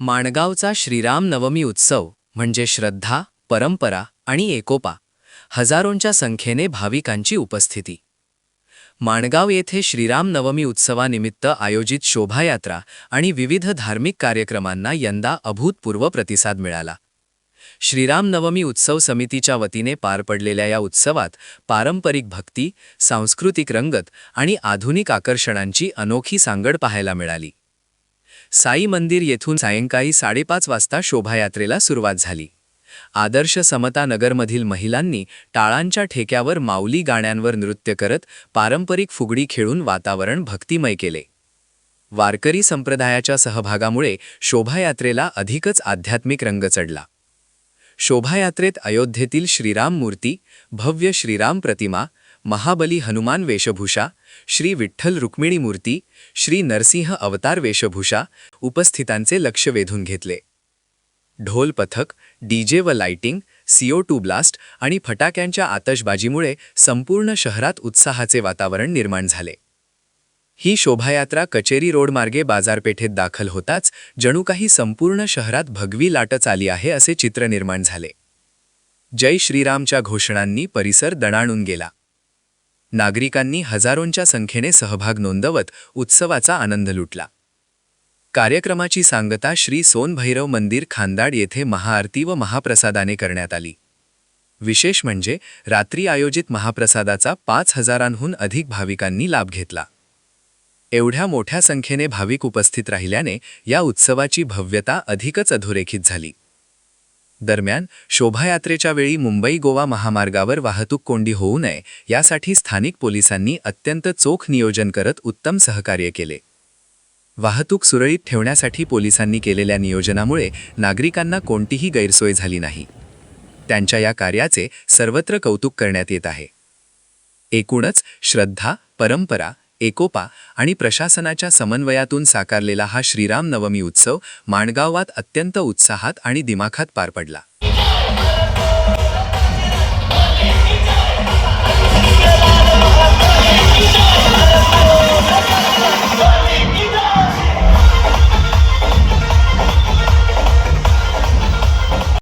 माणगावचा श्रीराम नवमी उत्सव म्हणजे श्रद्धा, परंपरा आणि एकोपा, हजारोंच्या संख्येने भाविकांची उपस्थिती. माणगाव येथे श्रीराम नवमी उत्सवानिमित्त आयोजित शोभायात्रा आणि विविध धार्मिक कार्यक्रमांना यंदा अभूतपूर्व प्रतिसाद मिळाला. श्रीराम नवमी उत्सव समितीच्या वतीने पार पडलेल्या या उत्सवात पारंपरिक भक्ती, सांस्कृतिक रंगत आणि आधुनिक आकर्षणांची अनोखी सांगड पाहायला मिळाली. साई मंदिर येथून सायंकाळी 5:30 वाजता शोभायात्रेला सुरुवात झाली. आदर्श समता नगरमधील महिलांनी टाळांच्या ठेक्यावर माऊली गाण्यांवर नृत्य करत पारंपरिक फुगडी खेळून वातावरण भक्तिमय केले. वारकरी संप्रदायाच्या सहभागामुळे शोभायात्रेला अधिकच आध्यात्मिक रंग चढला. शोभायात्रेत अयोध्येतील श्रीराम मूर्ती, भव्य श्रीराम प्रतिमा, महाबली हनुमान वेशभूषा, श्री विठ्ठल रुक्मिणी मूर्ती, श्री नरसिंह अवतार वेशभूषा उपस्थितांचे लक्ष वेधून घेतले. ढोल पथक, डीजे व लाइटिंग, CO2 ब्लास्ट आणि फटाक्यांच्या आतषबाजीमुळे संपूर्ण शहरात उत्साहाचे वातावरण निर्माण झाले. ही शोभायात्रा कचेरी रोड मार्गे बाजारपेठेत दाखल होताच जणू काही संपूर्ण शहरात भगवी लाटच आली आहे असे चित्र निर्माण झाले. जय श्रीरामच्या घोषणांनी परिसर दणाणून गेला. नागरिकांनी हजारोंच्या संख्येने सहभाग नोंदवत उत्सवाचा आनंद लुटला. कार्यक्रमाची सांगता श्री सोनभैरव मंदिर खांदाड येथे महाआरती व महाप्रसादाने करण्यात आली. विशेष म्हणजे रात्री आयोजित महाप्रसादाचा 5,000हून अधिक भाविकांनी लाभ घेतला. एवढ्या मोठ्या संख्येने भाविक उपस्थित राहिल्याने या उत्सवाची भव्यता अधिकच अधोरेखित झाली. दरम्यान शोभायात्रेच्या वेळी मुंबई-गोवा महामार्गावर वाहतूक कोंडी होऊ नये यासाठी स्थानिक पोलिसांनी अत्यंत चोख नियोजन करत उत्तम सहकार्य केले. वाहतूक सुरळीत ठेवण्यासाठी पोलिसांनी केलेल्या नियोजनामुळे नागरिकांना कोणतीही गैरसोय झाली नाही. त्यांच्या या कार्याचे सर्वत्र कौतुक करण्यात येत आहे. एकूणच श्रद्धा, परंपरा, एकोपा आणि प्रशासनाच्या समन्वयातून साकारलेला हा श्रीराम नवमी उत्सव माणगावात अत्यंत उत्साहात आणि दिमाखात पार पडला.